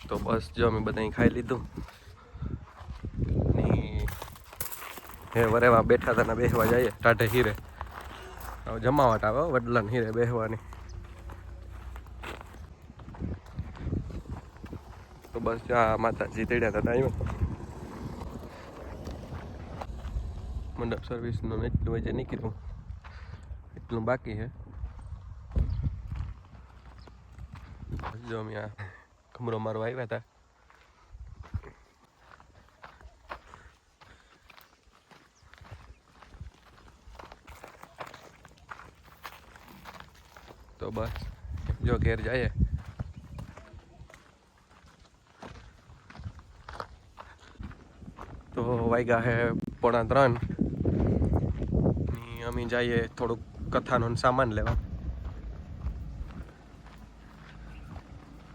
તો બસ જો અમે બધા ખાઈ લીધું હે વરેવા બેઠા હતા ને બેસવા જઈએ ટાઢે હીરે. હવે જમાવટ આવે વડલાને હીરે બેસવાની. તો બસ ત્યાં માતાજી તેડ્યા હતા ટાઈમ મંડપ સર્વિસનું એટલું વચ્ચે નીકળ્યું એટલું બાકી છે. જો અમે આ ખમરો મારવા આવ્યા હતા. તો બસ જો ઘેર જઈએ. તો વાગ્યા છે 2:45. અમે જઈએ થોડુંક કથાનો સામાન લેવા.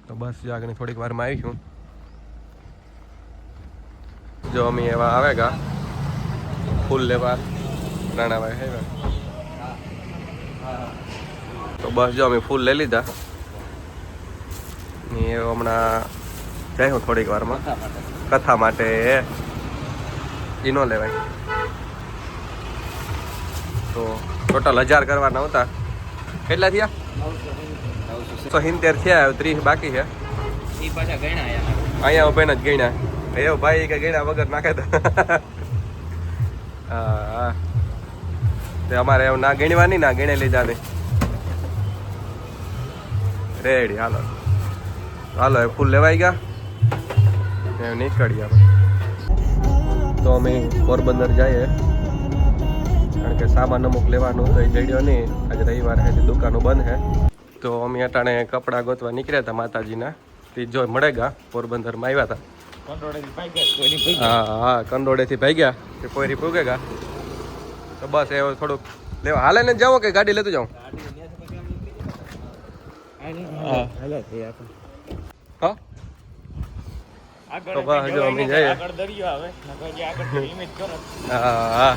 તો બસ જો આગળ થોડીક વારમાં આવીશું. જો અમે એવા આવેગા ફૂલ લેવા રાણાભાઈ આવ્યા. તો બસ જો અમે ફૂલ લઈ લીધા એ હમણાં જાય હું થોડીક વારમાં કથા માટે. એ ન લેવાય. તો ટોટલ 1000 કરવાના હતા. કેટલા થયા? 970 થયા. 30 બાકી છે. અહીંયા ઉભેને જ ગણ્યા. એવું ભાઈ કે ગણ્યા વગર નાખે તો હા તે અમારે એવું ના ગણવાની ના ગણી લીધા ને રેડી. હાલો હાલો એ ફૂલ લેવાઈ ગયા એમ નીકળીએ આપણે. તો અમે પોરબંદર જઈએ કારણ કે સામાન અમુક લેવાનું તો એ જડ્યો નહીં. આજે રવિવાર છે દુકાનો બંધ છે. તો અમે અટાણે કપડાં ગોતવા નીકળ્યા હતા માતાજીના. તે જો મળેગા પોરબંદરમાં આવ્યા હતા. હા કંડોળેથી ભાગ્યા કે પોયરી પૂગેગા. તો બસ એ થોડુંક લેવા હાલે ને જાઓ કે ગાડી લેતું જાઉં? હા તો બસ જો અમે જઈએ. હા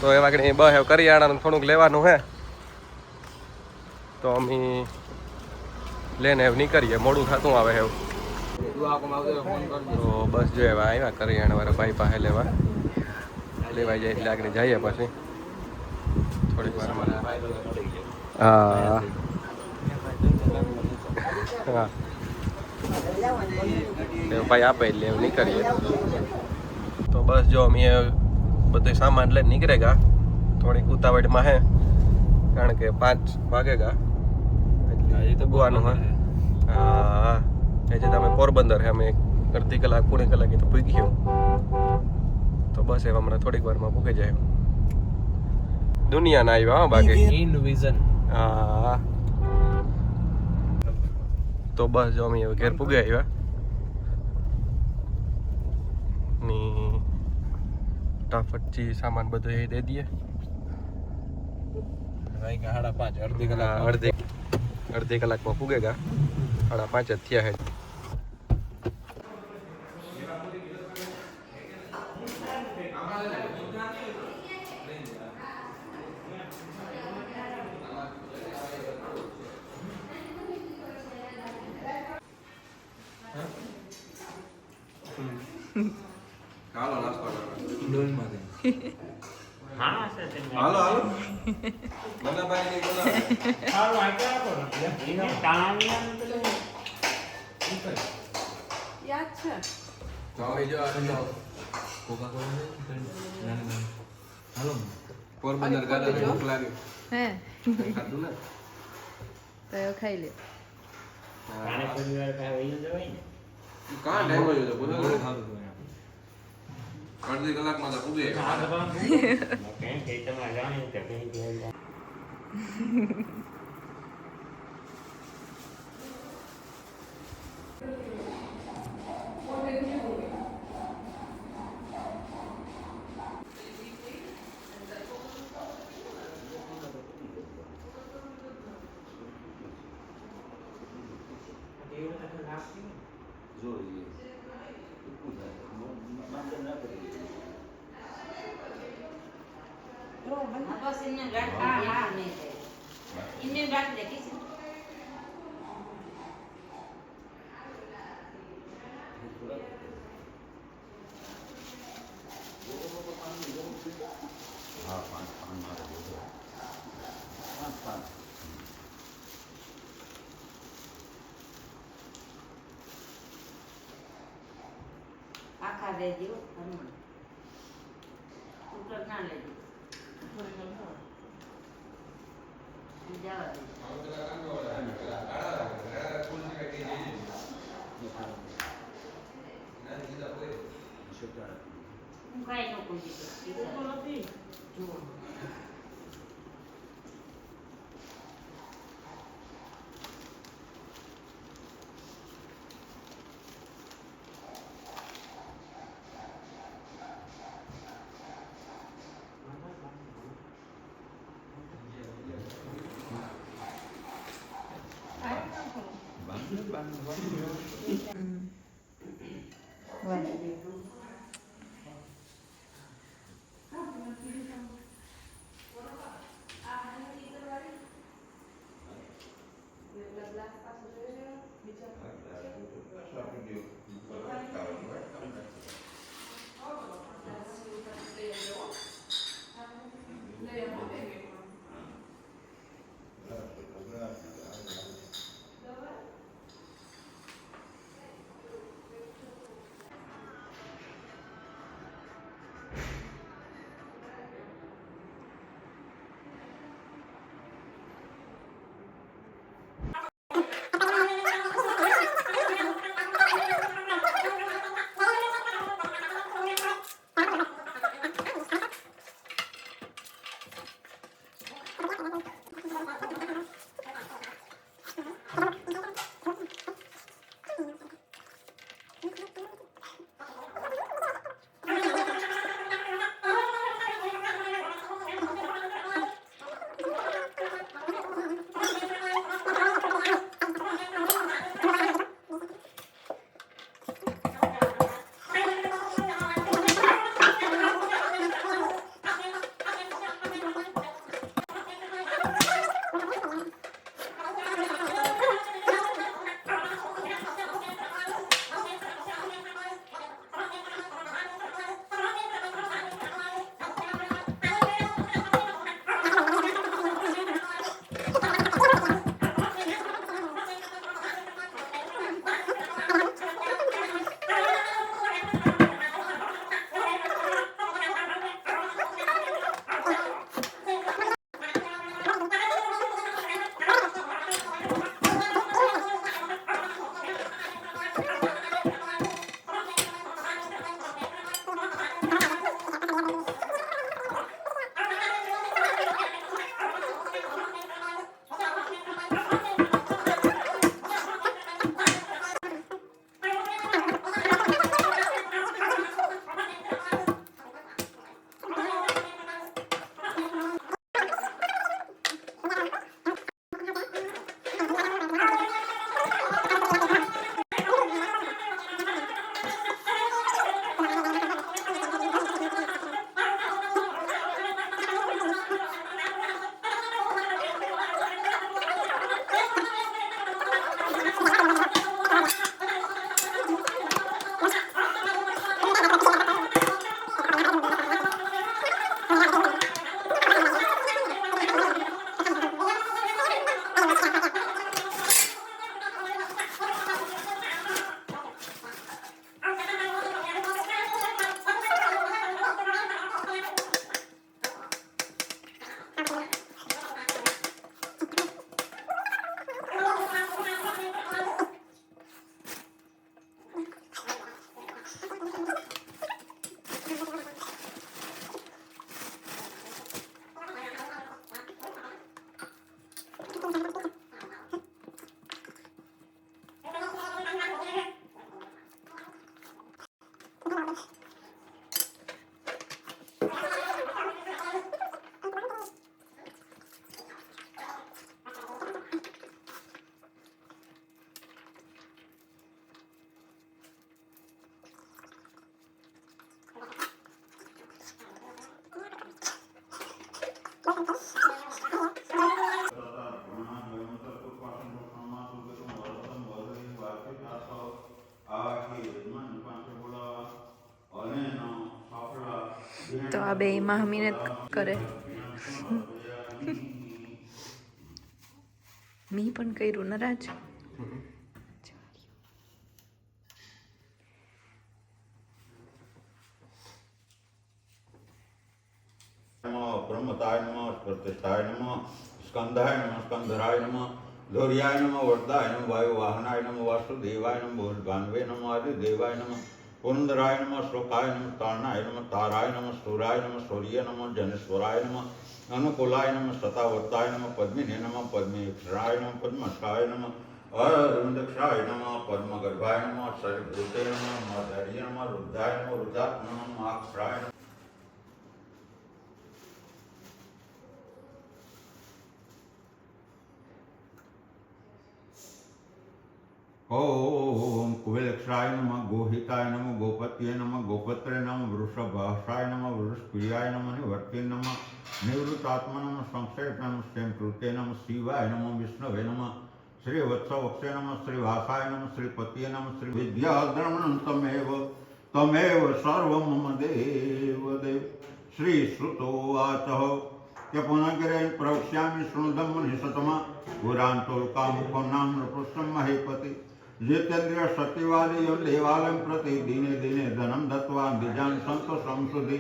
તો એ વાગણી બસ કરિયાણાનું થોડુંક લેવાનું હે. તો અમે લઈને નીકળીએ. મોડું થતું આવે એવું. તો બસ જો એવા આવ્યા કરિયાણા વાળા ભાઈ પાસે લેવાઈ જાય એટલે આગળ જઈએ પછી થોડીક વારમાં. હા હા ભાઈ આપે એટલે એવું નીકળીએ. તો બસ જો અમે બધું સામાન લઈને નીકળેગા. થોડીક ઉતાવળમાં હે કારણ કે 5 વાગેગા એટલે ભગવાનું હે. હા એ જે તમે પોરબંદર હે અમે અડધી કલાક પૂરી કલાક તો પૂગી ગયો. તો બસ એ હમણાં થોડીક વારમાં પૂગી જાય. દુનિયા ના આવ્યા હા બાકી ઇન વિઝન. હા તો બસ જો અમે ઘેર પૂગી આવ્યા ની ફટાફટથી સામાન બધો એ દે દઈએ. 5:30 અડધી કલાકમાં પૂગેગા. 5:30 જ થયા હે. હાલો નાસ્તો હાલો હાલો મને ભાઈ ની બોલા હાલો આટલા આપો ને ટાણિયા યાદ છે તો હવે જો આ કોકા કોલા ના હાલો પોરબંદર ગાડા ભૂખ લાગી હે ખાધું ને તો ખાઈ લે. કાને પરિવાર કા વઈ જવાય ને કા ટાઈમ હોય તો બોલો અડધી કલાકમાં તો પૂગે. કેમ કે તમે જાણી કે કઈ ગયા बस इन्हें गाड़ हां नहीं इन्हें गाड़ दे किसी તો આ બે માં મહેનત કરે. મી પણ કર્યું નરાજ. प्रमताय नमः प्रतिष्ठाय नमः स्कंधाय नमः स्कंधराय नमः धौर्याय नमः वरदाय नमः वायुवाहनाय नमः वासुदेवाय नमः भूषभान्वे नमः आदिदेवाय नमः पुरंदराय नमः श्लोकाय नमः तारणाय नमः ताराय नमः सूराय नमः सूर्य नमः जनेश्वराय नमः अनुकूलाय नमः शतावर्ताय नमः पद्मिने नमः पद्मेक्षराय नमः पद्मशाय नमः अरुंदक्षाय नमः पद्मगर्भाय नमः सर्वभूते नमः माधर्य नमः रुद्राय नमः रुद्रात्मने नमः अक्षराय नमः ओम कुबेलक्षाय नमः गोहिताय नमः गोपत्ये नमः गोपत्रे नमः वृषभाषाय नमः वृषप्रियाय नमः निवर्ते नमः निवृत्तात्मा नमः संक्षेप नमः स्टेमकृते नमः शिवाय नमः विष्णवे नमः श्रीवत्सवक्षे नमः श्रीवासाय नमः श्रीपतये नमः श्री विद्याद्रमणं तमेव सर्वं मम देवदेव श्रीश्रुतोवाचः यपुनगिरेण प्रवक्ष्यामि शृणुदं मुनिशतमा पुरान्तोल्कामुखं नाम नृपुष्टं महीपति जितेन्द्रिय सत्यवादी यो देवालयं प्रति दिने दिने धनं दत्त्वा द्विजान् सन्तोषं सुधि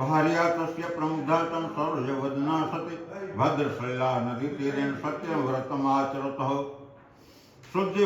भार्या तस्य प्रमुग्धा तं सौर्यवदना सति भद्रशैला नदीतीरेण सत्यं व्रतमाचरतः शुद्धि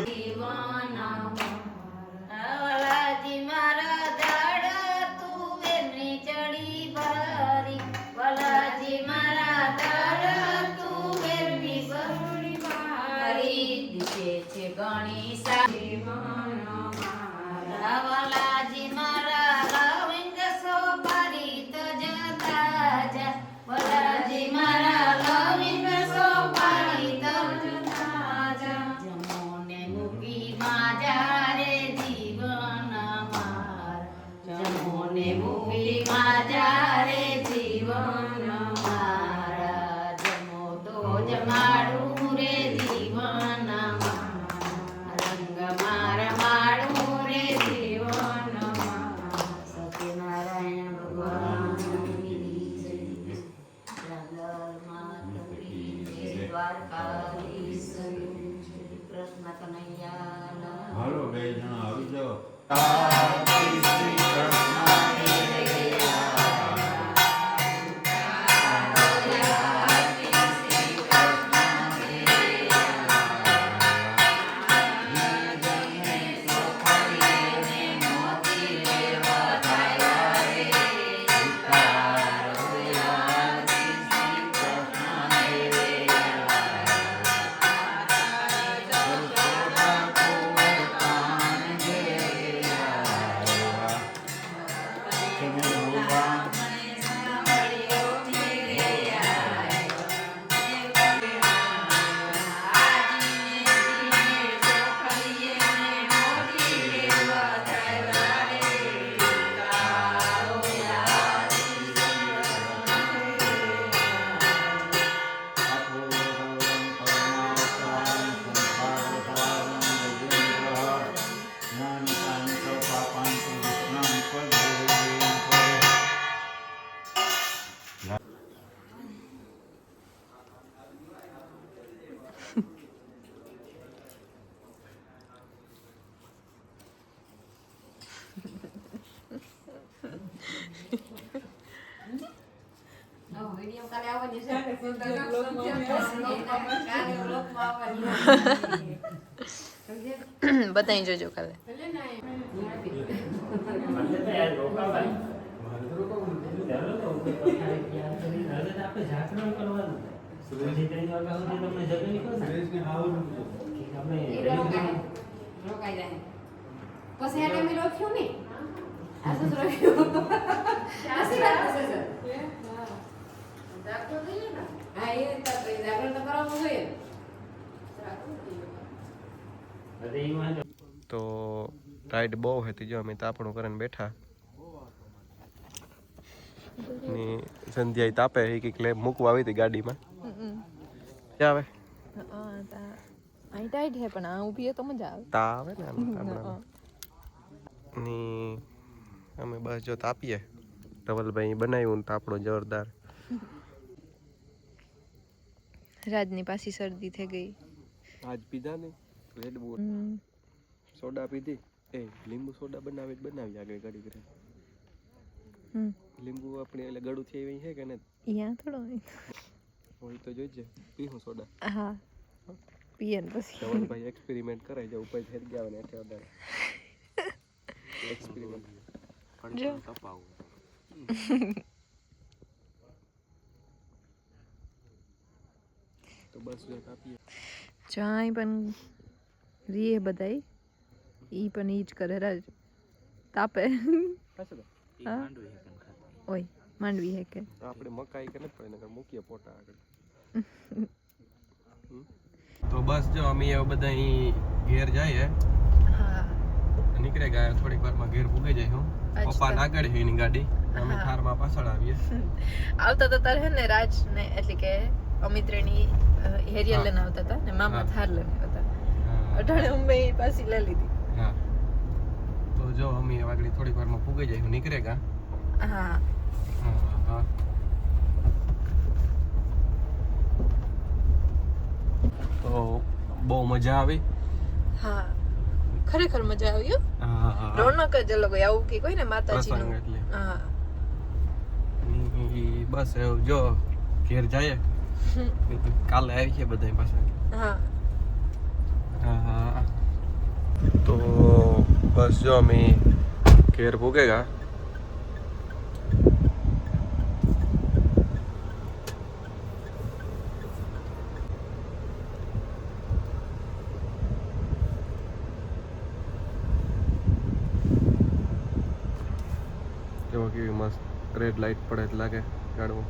હાલો બે જણા આવી જાઓ બતાવી જોજો કાલે. તો ટાઈડ બહુ હતી જો અમે તાપણું કરીને બેઠા ને સંધ્યા તાપે એ કંઈક લે મૂકવા આવી હતી ગાડીમાં ક્યાં આવે અહીં ટાઈટ હે પણ આ ઊભી તો મજા આવે તા આવે ને ની અમે બસ જો તાપીએ ધવલભાઈ બનાવ્યું તાપડો જોરદાર. રાજની પાછી શરદી થઈ ગઈ. આજ પીધા ને રેડ બુલ સોડા પીધી એ લીંબુ સોડા બનાવી આગળ ગાડી કરે લીંબુ આપણે એટલે ગળું છે એવી છે કે ને અહીંયા થોડો હોય તો જોઈજે પીવું સોડા હા પીએ ને પછી જવનભાઈ એક્સપેરિમેન્ટ કરાય જાય ઉપર ફેર ગયા ને એટલે વધારે એક્સપેરિમેન્ટ જો તો બસ જો કાપીએ ચાય પણ રીએ બધાય ઈ પણ ઈ જ કરે રાજ તાપે પાછો તો હા ઓય માંડવી હે કે આપણે મકાઈ કે નથી પડે મૂકીએ પોટા આગળ તો બસ જો અમે બધા અહીં ઘેર જઈએ હા નીકળે ગયા થોડીક વારમાં ઘેર પૂગી જાય હું પપ્પા આગળ છે એની ગાડી અમે થારમાં પાછળ આવીએ આવતા તો તારે હે ને રાજ ને એટલે કે અમિત્રની હેરિયલ લઈને આવતા હતા ને મામા થાર લઈને આવતા અટાણે અમે પાછી લઈ લીધી હા તો જો અમે આગળ થોડીક વારમાં પૂગી જાય હું નીકળે ગયા હા હા તો બહુ મજા આવી હા ખરેખર મજા આવી હા રોનક જ અલગ હોય આવું કે કોઈ ને પ્રસંગ માતાજીનું એટલે હા બસ એવું જો ઘેર જાય કાલે આવી છે બધા પાછા હા હા તો બસ જો અમે ઘેર ભૂગેગા જો કેવી મસ્ત રેડ લાઈટ પડે એટલે લાગે ગાડવું